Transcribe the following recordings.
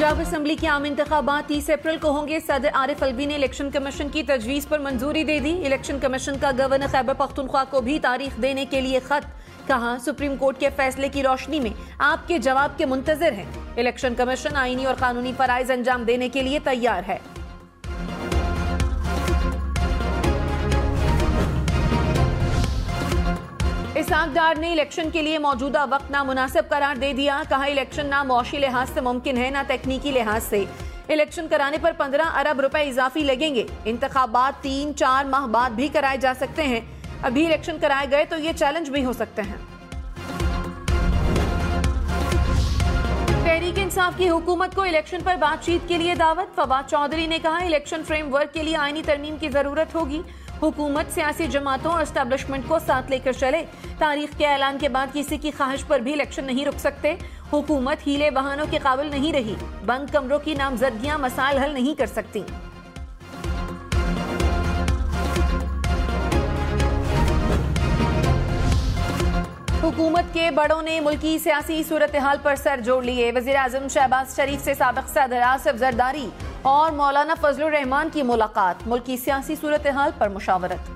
Punjab assembly के आम इंतखाबात 30 अप्रैल को होंगे। सदर आरिफ अलवी ने इलेक्शन कमीशन की तजवीज़ पर मंजूरी दे दी। इलेक्शन कमीशन का गवर्नर खैबर पख्तूनख्वा को भी तारीख देने के लिए खत। कहा, सुप्रीम कोर्ट के फैसले की रोशनी में आपके जवाब के मुंतजर हैं। इलेक्शन कमीशन आईनी और कानूनी फराइज अंजाम देने के लिए तैयार है। इसहाक डार ने इलेक्शन के लिए मौजूदा वक्त नामुनासिब करार दे दिया। कहा, इलेक्शन ना मौशी लिहाज से मुमकिन है ना तकनीकी लिहाज से। इलेक्शन कराने पर 15 अरब रुपए इजाफी लगेंगे। इंतखाबात 3-4 माह बाद भी कराए जा सकते हैं। अभी इलेक्शन कराए गए तो ये चैलेंज भी हो सकते हैं। तहरीक इंसाफ की हुकूमत को इलेक्शन पर बातचीत के लिए दावत। फवाद चौधरी ने कहा, इलेक्शन फ्रेमवर्क के लिए आईनी तरमीम की जरूरत होगी। हुकूमत सियासी जमातों और एस्टेब्लिशमेंट को साथ लेकर चले। तारीख के ऐलान के बाद किसी की ख्वाहिश पर भी इलेक्शन नहीं रुक सकते। हुकूमत हीले बहानों के काबिल नहीं रही। बंद कमरों की नामजदगियां मसाइल हल नहीं कर सकती। हुकूमत के बड़ों ने मुल्की सियासी सूरत हाल पर सर जोड़ लिए। वजीर आजम शहबाज शरीफ से साबिक सदर आसिफ जरदारी और मौलाना फजलुर रहमान की मुलाकात। मुल्की सियासी सूरत हाल पर मुशावरत।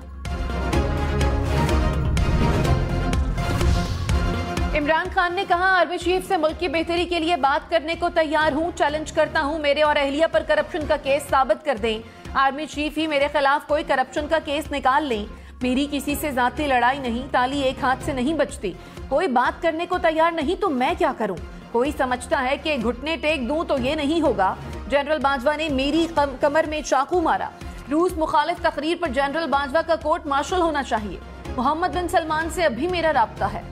इमरान खान ने कहा, आर्मी चीफ से मुल्क की बेहतरी के लिए बात करने को तैयार हूं। चैलेंज करता हूं, मेरे और अहलिया पर करप्शन का केस साबित कर दें। आर्मी चीफ ही मेरे खिलाफ कोई करप्शन का केस निकाल लें। मेरी किसी से जाती लड़ाई नहीं, ताली एक हाथ से नहीं बचती। कोई बात करने को तैयार नहीं तो मैं क्या करूं? कोई समझता है कि घुटने टेक दूं तो ये नहीं होगा। जनरल बाजवा ने मेरी कमर में चाकू मारा। रूस मुखालिफ तकरीर पर जनरल बाजवा का कोर्ट मार्शल होना चाहिए। मोहम्मद बिन सलमान से अभी मेरा राब्ता है।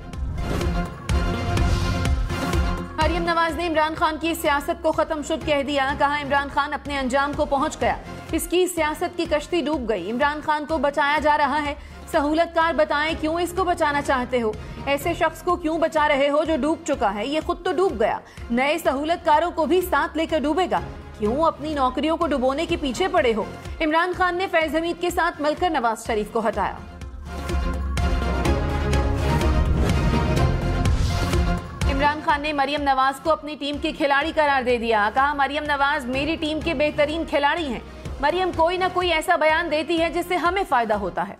मरियम नवाज ने इमरान खान की सियासत को खत्म शुद कह दिया। कहा, इमरान खान अपने अंजाम को पहुंच गया। इसकी सियासत की कश्ती डूब गई। इमरान खान को बचाया जा रहा है। सहूलतकार बताएं क्यों इसको बचाना चाहते हो? ऐसे शख्स को क्यों बचा रहे हो जो डूब चुका है? ये खुद तो डूब गया, नए सहूलतकारों को भी साथ लेकर डूबेगा। क्यों अपनी नौकरियों को डुबोने के पीछे पड़े हो? इमरान खान ने फैज हमीद के साथ मिलकर नवाज शरीफ को हटाया। इमरान खान ने मरियम नवाज को अपनी टीम की खिलाड़ी करार दे दिया। कहा, मरियम नवाज मेरी टीम के बेहतरीन खिलाड़ी हैं। मरियम कोई ना कोई ऐसा बयान देती है जिससे हमें फायदा होता है।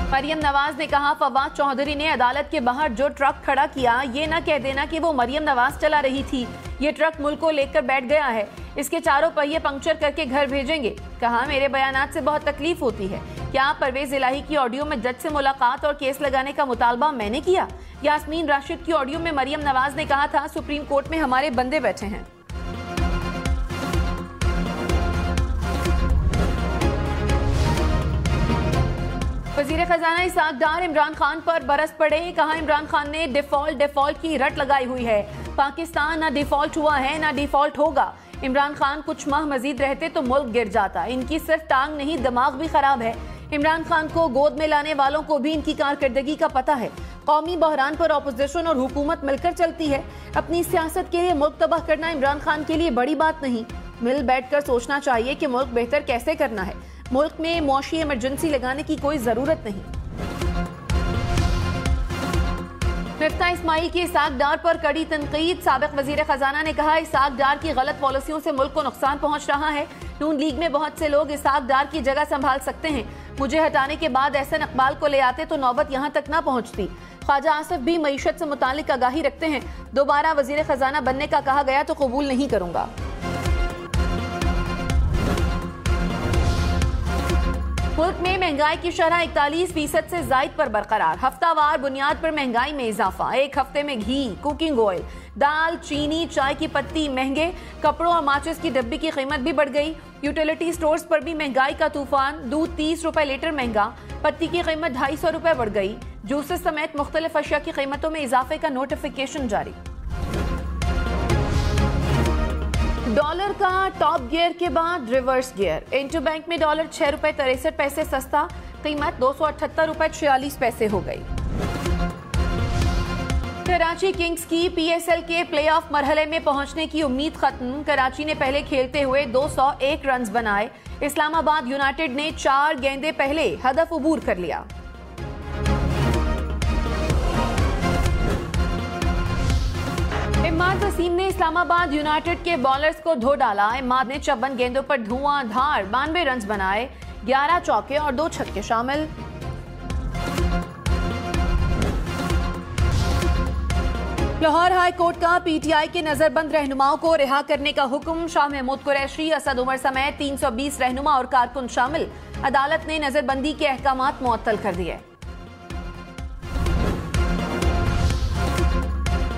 मरियम नवाज ने कहा, फवाद चौधरी ने अदालत के बाहर जो ट्रक खड़ा किया, ये ना कह देना कि वो मरियम नवाज चला रही थी। ये ट्रक मुल्क को लेकर बैठ गया है। इसके चारों पहिए पंक्चर करके घर भेजेंगे। कहा, मेरे बयानात से बहुत तकलीफ होती है। क्या परवेज इलाही की ऑडियो में जज से मुलाकात और केस लगाने का मुतालबा मैंने किया? यास्मीन राशिद की ऑडियो में मरियम नवाज ने कहा था, सुप्रीम कोर्ट में हमारे बंदे बैठे हैं। वजीर खजाना इसहाक डार इमरान खान पर बरस पड़े। कहा, इमरान खान ने डिफॉल्ट की रट लगाई हुई है। पाकिस्तान ना डिफॉल्ट हुआ है ना डिफॉल्ट होगा। इमरान खान कुछ माह मजीद रहते तो मुल्क गिर जाता। इनकी सिर्फ टांग नहीं, दिमाग भी खराब है। इमरान खान को गोद में लाने वालों को भी इनकी कारकर्दगी का पता है। कौमी बहरान पर अपोजिशन और हुकूमत मिलकर चलती है। अपनी सियासत के लिए मुल्क तबाह करना इमरान खान के लिए बड़ी बात नहीं। मिल बैठकर सोचना चाहिए कि मुल्क बेहतर कैसे करना है। मुल्क में मौशी इमरजेंसी लगाने की कोई जरूरत नहीं। मिफ्ता इस्माइल की इसहाक डार पर कड़ी तनकीद। साबिक वजीर खजाना ने कहा, इसहाक डार की गलत पॉलिसियों से मुल्क को नुकसान पहुंच रहा है। नून लीग में बहुत से लोग इसहाक डार की जगह संभाल सकते हैं। मुझे हटाने के बाद एहसन इकबाल को ले आते तो नौबत यहां तक ना पहुंचती। ख्वाजा आसिफ भी मईशत से मुतालिक आगाही रखते हैं। दोबारा वजीर खजाना बनने का कहा गया तो कबूल नहीं करूंगा। मुल्क में महंगाई की शरह 41% से जायद पर बरकरार। हफ्तावार बुनियाद पर महंगाई में इजाफा। एक हफ्ते में घी, कुकिंग ऑयल, दाल, चीनी, चाय की पत्ती महंगे। कपड़ों और माचिस की डब्बी की कीमत भी बढ़ गई। यूटिलिटी स्टोर्स पर भी महंगाई का तूफान। दूध 30 रुपए लीटर महंगा। पत्ती की कीमत 250 रुपए बढ़ गई। जूसेस समेत मुख्तलिफ अशिया की कीमतों में इजाफे का नोटिफिकेशन जारी। डॉलर का टॉप गियर के बाद रिवर्स गियर। इंटू बैंक में डॉलर 6 रुपए 63 पैसे सस्ता। कीमत 278 रुपए 46 पैसे हो गई। कराची किंग्स की पीएसएल के प्लेऑफ मरहले में पहुंचने की उम्मीद खत्म। कराची ने पहले खेलते हुए 201 रन बनाए। इस्लामाबाद यूनाइटेड ने 4 गेंदें पहले हदफ अबूर कर लिया। इम्माद वसीम ने इस्लामाबाद यूनाइटेड के बॉलर्स को धो डाला। इम्माद ने 56 गेंदों पर धुआंधार 92 रन बनाए, 11 चौके और 2 छक्के शामिल। लाहौर हाई कोर्ट का पीटीआई के नजरबंद रहनुमाओं को रिहा करने का हुक्म। शाह महमूद कुरैशी, असद उमर समेत 320 रहनुमा और कारकुन शामिल। अदालत ने नजरबंदी के अहकामात मुअत्तल कर दिए।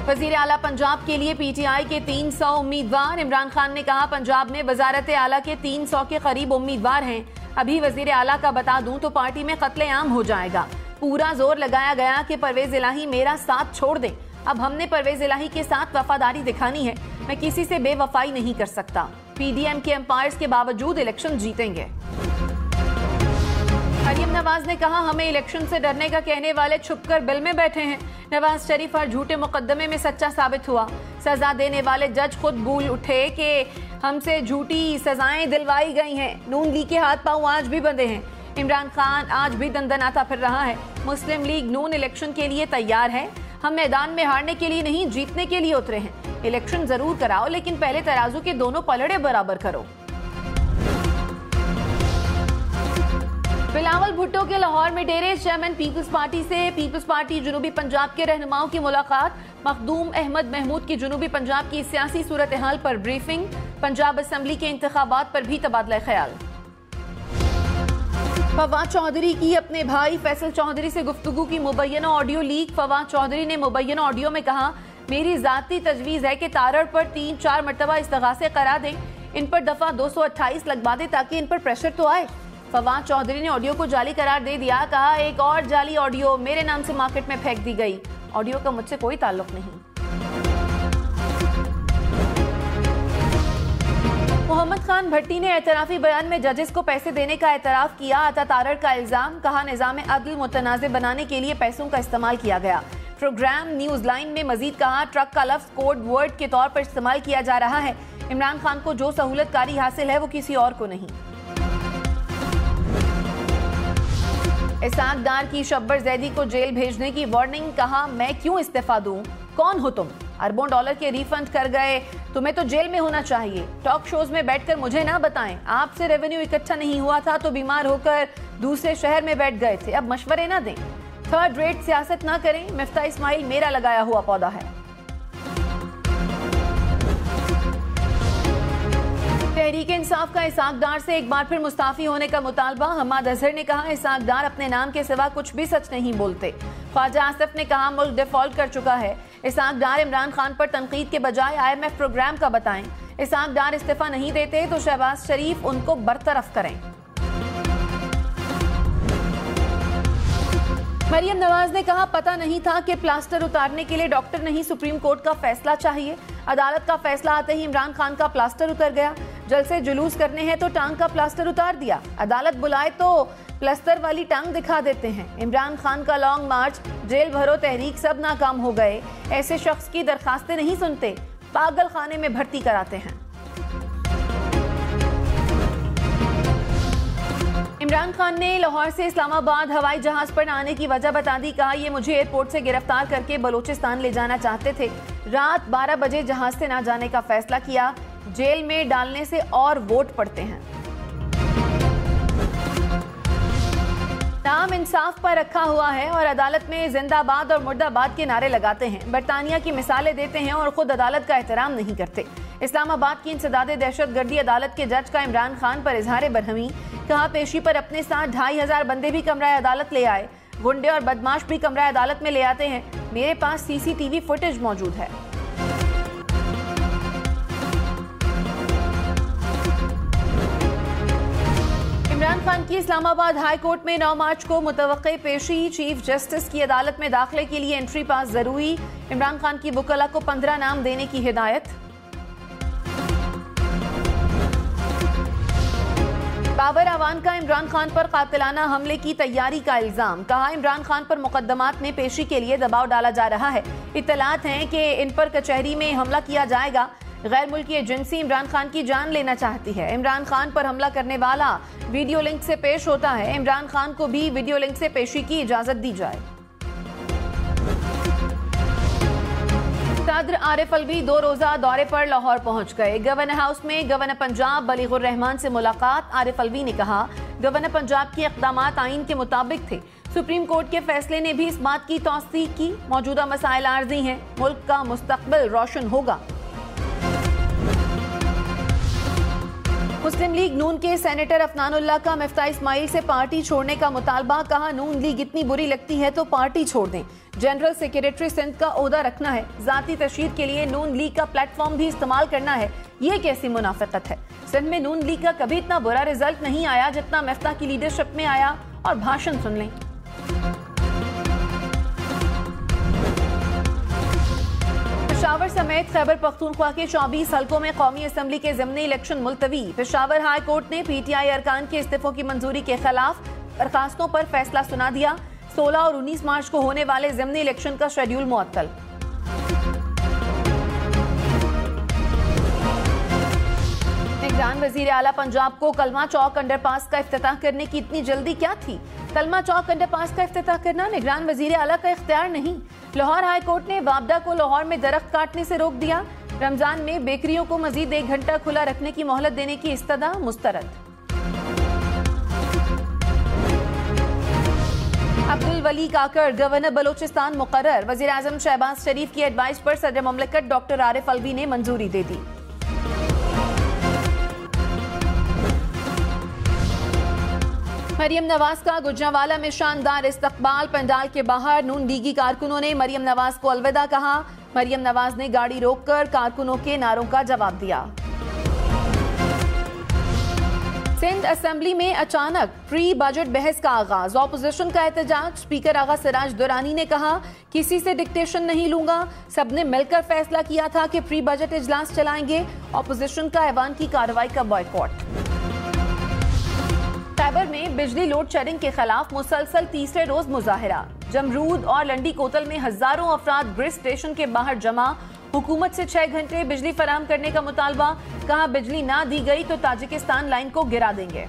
वजीर आला पंजाब के लिए पीटीआई के 300 उम्मीदवार। इमरान खान ने कहा पंजाब में वजारत आला के 300 के करीब उम्मीदवार हैं। अभी वजीर आला का बता दूं तो पार्टी में कत्लेआम हो जाएगा। पूरा जोर लगाया गया कि परवेज इलाही मेरा साथ छोड़ दें। अब हमने परवेज इलाही के साथ वफादारी दिखानी है। मैं किसी से बेवफाई नहीं कर सकता। पीडीएम के एम्पायर्स के बावजूद इलेक्शन जीतेंगे। मरियम नवाज ने कहा हमें इलेक्शन से डरने का कहने वाले छुपकर बिल में बैठे हैं। नवाज शरीफ हर झूठे मुकदमे में सच्चा साबित हुआ। सजा देने वाले जज खुद भूल उठे कि हमसे झूठी सजाएं दिलवाई गई हैं। नून लीग के हाथ पांव आज भी बंधे हैं। इमरान खान आज भी दंदनाता फिर रहा है। मुस्लिम लीग नून इलेक्शन के लिए तैयार है। हम मैदान में हारने के लिए नहीं, जीतने के लिए उतरे हैं। इलेक्शन जरूर कराओ, लेकिन पहले तराजू के दोनों पलड़े बराबर करो। बिलावल भुट्टो के लाहौर में डेरे। चेयरमैन पीपल्स पार्टी से पीपल्स पार्टी जुनूबी पंजाब के रहनुमाओं की मुलाकात। मखदूम अहमद महमूद की जुनूबी पंजाब की सियासी सूरत हाल पर ब्रीफिंग। पंजाब असम्बली के इंतखाबात पर भी तबादला ख्याल। फवाद चौधरी की अपने भाई फैसल चौधरी से गुफ्तगू की मुबैना ऑडियो लीक। फवाद चौधरी ने मुबैना ऑडियो में कहा मेरी जाती तजवीज़ है कि तारड़ पर 3-4 मरतबा इस्तगासे करा दें, इन पर दफा 228 लगवा दें ताकि इन पर प्रेशर तो आए। फवाद चौधरी ने ऑडियो को जाली करार दे दिया। कहा एक और जाली ऑडियो मेरे नाम से मार्केट में फेंक दी गई। ऑडियो का मुझसे कोई ताल्लुक नहीं। मोहम्मद खान भट्टी ने एतराफी बयान में जजेस को पैसे देने का एतराफ किया। अता तारड़ का इल्जाम। कहा निज़ाम अदल मुतनाज़ बनाने के लिए पैसों का इस्तेमाल किया गया। प्रोग्राम न्यूज लाइन में मजीद कहा ट्रक का लफ्ज कोड वर्ड के तौर पर इस्तेमाल किया जा रहा है। इमरान खान को जो सहूलतकारी हासिल है वो किसी और को नहीं। इसाक डार की शब्बर जैदी को जेल भेजने की वार्निंग। कहा मैं क्यों इस्तीफा दूं, कौन हो तुम, अरबों डॉलर के रिफंड कर गए, तुम्हें तो जेल में होना चाहिए। टॉक शोज में बैठकर मुझे ना बताएं आपसे रेवेन्यू इकट्ठा नहीं हुआ था तो बीमार होकर दूसरे शहर में बैठ गए थे। अब मशवरे ना दें, थर्ड रेट सियासत ना करें। मिफ्ता इस्माइल मेरा लगाया हुआ पौधा है। तहरीक इंसाफ का इसाक डार से एक बार फिर मुस्ताफी होने का मुतालबा। हम्माद अजहर ने कहा इसाक डार अपने नाम के सिवा कुछ भी सच नहीं बोलते। ख्वाजा आसिफ ने कहा मुल्क डिफॉल्ट कर चुका है। इसाक डार इमरान खान पर तनकीद के बजाय IMF प्रोग्राम का बताएं। इसाक डार इस्तीफा नहीं देते तो शहबाज शरीफ उनको बरतरफ करें। मरियम नवाज ने कहा पता नहीं था कि प्लास्टर उतारने के लिए डॉक्टर नहीं सुप्रीम कोर्ट का फैसला चाहिए। अदालत का फैसला आते ही इमरान खान का प्लास्टर उतर गया। जलसे जुलूस करने हैं तो टांग का प्लास्टर उतार दिया। अदालत बुलाए तो प्लास्टर वाली टांग दिखा देते हैं। इमरान खान का लॉन्ग मार्च, जेल भरो तहरीक सब नाकाम हो गए। ऐसे शख्स की दरखास्तें नहीं सुनते, पागल खाने में भर्ती कराते हैं। इमरान खान ने लाहौर से इस्लामाबाद हवाई जहाज पर आने की वजह बता दी। कहा ये मुझे एयरपोर्ट से गिरफ्तार करके बलूचिस्तान ले जाना चाहते थे। रात 12 बजे जहाज से ना जाने का फैसला किया। जेल में डालने से और वोट पड़ते हैं। नाम इंसाफ पर रखा हुआ है और अदालत में जिंदाबाद और मुर्दाबाद के नारे लगाते हैं। बरतानिया की मिसालें देते हैं और खुद अदालत का एहतराम नहीं करते। इस्लामाबाद की इंसदादे दहशतगर्दी अदालत के जज का इमरान खान पर इजहार बरहमी। कहा पेशी पर अपने साथ 2500 बंदे भी कमरा अदालत ले आए। गुंडे और बदमाश भी कमरा अदालत में ले आते हैं। मेरे पास CCTV फुटेज मौजूद है। इमरान खान की इस्लामाबाद हाई कोर्ट में 9 मार्च को मुतवक्के पेशी। चीफ जस्टिस की अदालत में दाखिले के लिए एंट्री पास जरूरी। इमरान खान की वकला को 15 नाम देने की हिदायत। बाबर अवान का इमरान खान पर कातिलाना हमले की तैयारी का इल्जाम। कहा इमरान खान पर मुकदमात में पेशी के लिए दबाव डाला जा रहा है। इत्तलात हैं कि इन पर कचहरी में हमला किया जाएगा। गैर मुल्की एजेंसी इमरान खान की जान लेना चाहती है। इमरान खान पर हमला करने वाला वीडियो लिंक से पेश होता है। इमरान खान को भी वीडियो लिंक से पेशी की इजाजत दी जाए। सदर आरिफ अलवी 2 रोजा दौरे पर लाहौर पहुंच गए। गवर्नर हाउस में गवर्नर पंजाब बलीगुर रहमान से मुलाकात। आरिफ अलवी ने कहा गवर्नर पंजाब के इक़दामात आइन के मुताबिक थे। सुप्रीम कोर्ट के फैसले ने भी इस बात की तौसीक की मौजूदा मसाइल आर्जी हैं, मुल्क का मुस्तकबिल रोशन होगा। मुस्लिम लीग नून के सेनेटर अफनानुल्लाह का मिफ्ता इस्माइल से पार्टी छोड़ने का मुतालबा। कहा नून लीग इतनी बुरी लगती है तो पार्टी छोड़ दें। जनरल सेक्रेटरी सिंध का ओहदा रखना है, जाती तशहीर के लिए नून लीग का प्लेटफॉर्म भी इस्तेमाल करना है, ये कैसी मुनाफिकत है। सिंध में नून लीग का कभी इतना बुरा रिजल्ट नहीं आया जितना मिफ्ता की लीडरशिप में आया। और भाषण सुन लें। पेशावर समेत खैबर पख्तूनख्वा के 24 हलकों में कौमी असम्बली के ज़िमनी इलेक्शन मुलतवी। पेशावर हाई कोर्ट ने PTI अरकान के इस्तीफों की मंजूरी के खिलाफ दरखास्तों पर फैसला सुना दिया। 16 और 19 मार्च को होने वाले ज़िमनी इलेक्शन का शेड्यूल मुअत्तल। निगरान वजीर आला पंजाब को कलमा चौक अंडरपास का इफ्तिताह करने की इतनी जल्दी क्या थी। कलमा चौक अंडरपास का इफ्तिताह करना निगरान वजीर आला का इख्तियार नहीं। लाहौर हाई कोर्ट ने वापडा को लाहौर में दरख्त काटने से रोक दिया। रमजान में बेकरियों को मजीद 1 घंटा खुला रखने की मोहलत देने की इस्तदा मुस्तरद। अब्दुल वली काकर गवर्नर बलोचिस्तान मुकर्रर। वजीर आजम शहबाज शरीफ की एडवाइस पर सदर ममलिकत डॉक्टर आरिफ अलवी ने मंजूरी दे दी। मरियम नवाज का गुजरांवाला में शानदार इस्तकबाल। पंडाल के बाहर नून लीगी कारकुनों ने मरियम नवाज को अलविदा कहा। मरियम नवाज ने गाड़ी रोककर कारकुनों के नारों का जवाब दिया। सिंध असेंबली में अचानक प्री बजट बहस का आगाज। ऑपोजिशन का एहतजाज। स्पीकर आगा सिराज दुरानी ने कहा किसी से डिक्टेशन नहीं लूंगा, सबने मिलकर फैसला किया था कि प्री बजट इजलास चलाएंगे। ऑपोजिशन का ऐवान की कार्रवाई का बॉयकॉट। खैबर में बिजली लोड शेडिंग के खिलाफ मुसलसल तीसरे रोज मुजाहिरा। जमरूद और लंडी कोतल में हजारों अफराद ग्रिड स्टेशन के बाहर जमा। हुकूमत से 6 घंटे बिजली फराहम करने का मुतालबा। कहा बिजली ना दी गई तो ताजिकिस्तान लाइन को गिरा देंगे।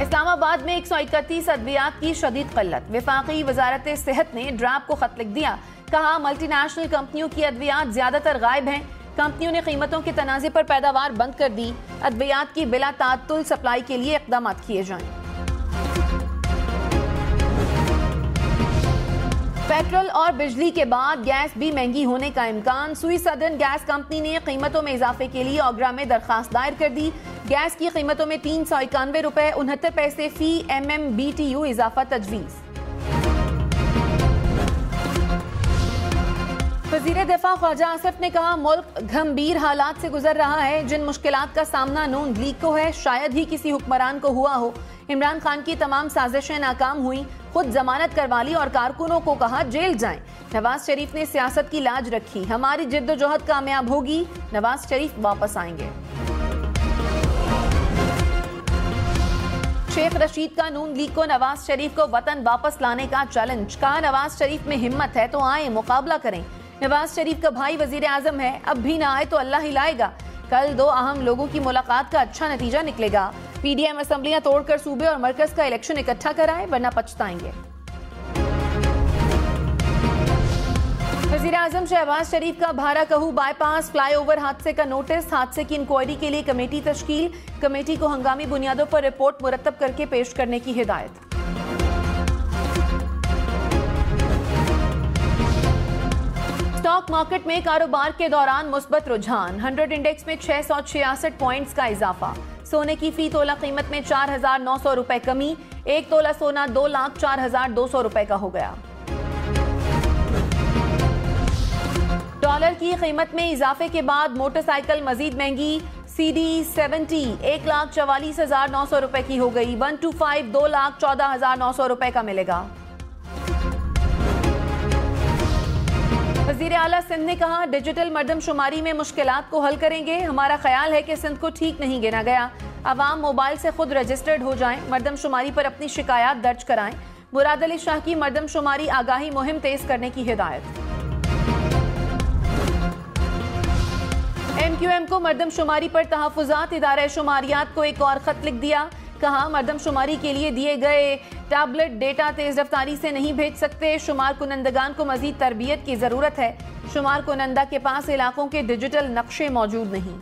इस्लामाबाद में 131 अद्वियात की शदीद किल्लत। वफाकी वजारत सेहत ने ड्रैब को खत लिख दिया। कहा मल्टीनेशनल कंपनियों की अद्वियात ज्यादातर गायब हैं। कंपनियों ने कीमतों के तनाज़े पर पैदावार बंद कर दी। अद्वियात की बिला तात्तुल सप्लाई के लिए इक़दाम किए जाएं। पेट्रोल और बिजली के बाद गैस भी महंगी होने का इम्कान। सुई सदर्न गैस कंपनी ने कीमतों में इजाफे के लिए ओगरा में दरखास्त दायर कर दी। गैस की कीमतों में 391 रुपए 69 पैसे फी MMBTU इजाफा तजवीज़। वज़ीर दिफा ख्वाजा आसिफ ने कहा मुल्क गंभीर हालात से गुजर रहा है। जिन मुश्किलात का सामना नून लीग को है शायद ही किसी हुक्मरान को हुआ हो। इमरान खान की तमाम साजिशें नाकाम हुई, खुद जमानत करवा ली और कारकुनों को कहा जेल जाएं। नवाज शरीफ ने सियासत की लाज रखी। हमारी जिद्दोजहद कामयाब होगी, नवाज शरीफ वापस आएंगे। शेख रशीद का नून लीग को नवाज शरीफ को वतन वापस लाने का चैलेंज। कहा नवाज शरीफ में हिम्मत है तो आए मुकाबला करें। नवाज शरीफ का भाई वजीर आजम है, अब भी ना आए तो अल्लाह ही लाएगा। कल 2 अहम लोगों की मुलाकात का अच्छा नतीजा निकलेगा। PDM असेंबलियां तोड़कर सूबे और मरकज का इलेक्शन इकट्ठा कराए वरना पछताएंगे। वजीर आजम शहबाज शरीफ का भारा कहू बाईपास फ्लाईओवर हादसे का नोटिस। हादसे की इंक्वायरी के लिए कमेटी तश्कील। कमेटी को हंगामी बुनियादों पर रिपोर्ट मुरतब करके पेश करने की हिदायत। स्टॉक मार्केट में कारोबार के दौरान मुस्बत रुझान। 100 इंडेक्स में 666 पॉइंट्स का इजाफा। सोने की फी तोला कीमत में 4,900 रुपए कमी। 1 तोला सोना 2,04,200 रुपए का हो गया। डॉलर की कीमत में इजाफे के बाद मोटरसाइकिल मजीद महंगी। CD70 1,44,900 रुपए की हो गई। 125 2,14,900 रुपए का मिलेगा। वज़ीर आला सिंध ने कहा डिजिटल मरदमशुमारी में मुश्किलात को हल करेंगे। हमारा ख्याल है कि सिंध को ठीक नहीं गिना गया। अवाम मोबाइल से खुद रजिस्टर्ड हो जाएं, मरदमशुमारी पर अपनी शिकायत दर्ज कराएं। मुराद अली शाह की मरदमशुमारी आगाही मुहिम तेज करने की हिदायत। MQM को मरदमशुमारी पर तहफ़्फ़ुज़ात इदारा शुमारियात को एक और खत लिख दिया। कहा मर्दमशुमारी के लिए दिए गए टैबलेट डेटा तेज रफ्तारी से नहीं भेज सकते। शुमार कुनंदगान को मजीद तरबियत की जरूरत है। शुमार कुनंदा के पास इलाकों के डिजिटल नक्शे मौजूद नहीं।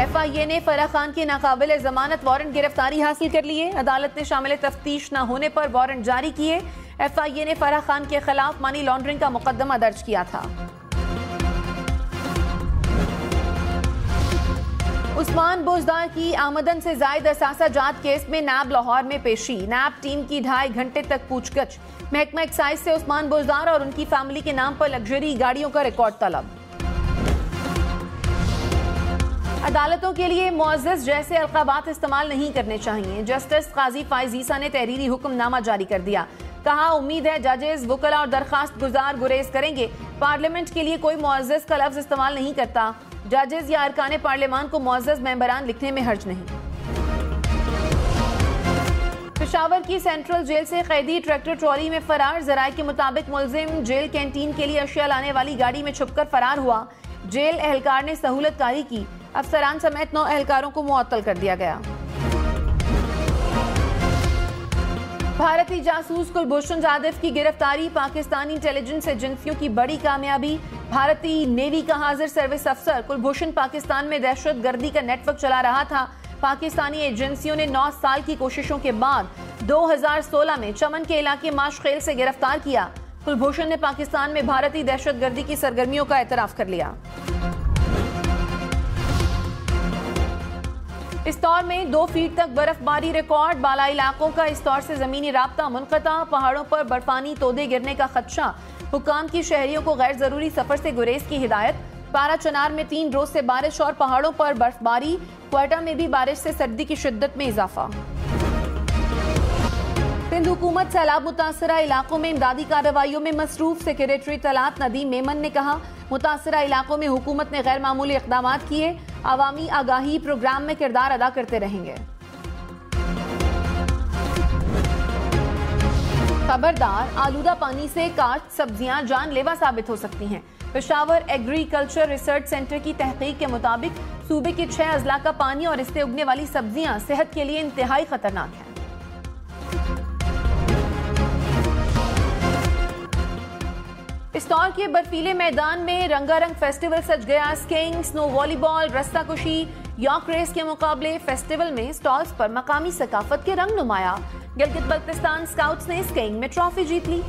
FIA ने फराह खान की नाकाबिल जमानत वारंट गिरफ्तारी हासिल कर लिए। अदालत ने शामिल तफ्तीश न होने पर वारंट जारी किए। FIA ने फराह खान के खिलाफ मनी लॉन्ड्रिंग का मुकदमा दर्ज किया था। उस्मान बोजदार की आमदन से जायद असासा जात केस में नैब लाहौर में पेशी। नैब टीम की 2.5 घंटे तक पूछगछ। महकमा एक्साइज से उस्मान बोजदार और उनकी फैमिली के नाम पर लग्जरी गाड़ियों का रिकॉर्ड तलब। अदालतों के लिए मुअज़्ज़ज़ जैसे अलक़ाबात इस्तेमाल नहीं करने चाहिए। जस्टिस काजी फाइज ईसा ने तहरीरी हुक्मनामा जारी कर दिया। कहा उम्मीद है जजेस वकला और दरखास्त गुजार गुरेज करेंगे। पार्लियामेंट के लिए कोई मुअज़्ज़ज़ का लफ्ज़ इस्तेमाल नहीं करता। जजेस या अरकान पार्लियामान को मुअज़्ज़ज़ मेंबरान लिखने में हर्ज नहीं। पेशावर की सेंट्रल जेल से कैदी ट्रैक्टर ट्रॉली में फरार। ज़राए के मुताबिक मुलजिम जेल कैंटीन के लिए अशिया लाने वाली गाड़ी में छुपकर फरार हुआ। जेल एहलकार ने सहूलतकारी की। अफसरान समेत 9 एहलकारों को मुअत्तल कर दिया गया। भारतीय जासूस कुलभूषण जाधव की गिरफ्तारी। पाकिस्तानी इंटेलिजेंस एजेंसियों की बड़ी कामयाबी। भारतीय नेवी का हाजिर सर्विस अफसर कुलभूषण पाकिस्तान में दहशतगर्दी का नेटवर्क चला रहा था। पाकिस्तानी एजेंसियों ने 9 साल की कोशिशों के बाद 2016 में चमन के इलाके माशखेल से गिरफ्तार किया। कुलभूषण ने पाकिस्तान में भारतीय दहशतगर्दी की सरगर्मियों का एतराफ कर लिया। इस दौर में 2 फीट तक बर्फबारी रिकॉर्ड। बाला इलाकों का इस दौर से जमीनी राब्ता मुनक़ता। पहाड़ों पर बर्फानी तोदे गिरने का खदशा। हुकाम की शहरियों को गैर जरूरी सफर से गुरेज की हिदायत। पारा चनार में 3 रोज से बारिश और पहाड़ों पर बर्फबारी। क्वेटा में भी बारिश से सर्दी की शिद्दत में इजाफा। सिंध हुकूमत सैलाब मुतासरा इलाकों में इमदादी कार्रवाइयों में मसरूफ। सेक्रेटरी तलात नदीम मेमन ने कहा मुतासरा इलाकों में हुकूमत ने गैर मामूली इक़दाम किए। अवामी आगाही प्रोग्राम में किरदार अदा करते रहेंगे। खबरदार, आलूदा पानी से काश्त सब्जियां जानलेवा साबित हो सकती हैं। पेशावर एग्रीकल्चर रिसर्च सेंटर की तहकीक के मुताबिक सूबे के 6 अजला का पानी और इससे उगने वाली सब्जियां सेहत के लिए इंतहाई खतरनाक हैं। इस दौर के बर्फीले मैदान में रंगारंग फेस्टिवल सज गया। स्कीइंग, स्नो वॉलीबॉल, रस्साकुशी, यॉर्क रेस के मुकाबले। फेस्टिवल में स्टॉल्स पर मकामी सकाफत के रंग नुमाया। गिलगित बल्तिस्तान स्काउट्स ने स्कीइंग में ट्रॉफी जीत ली।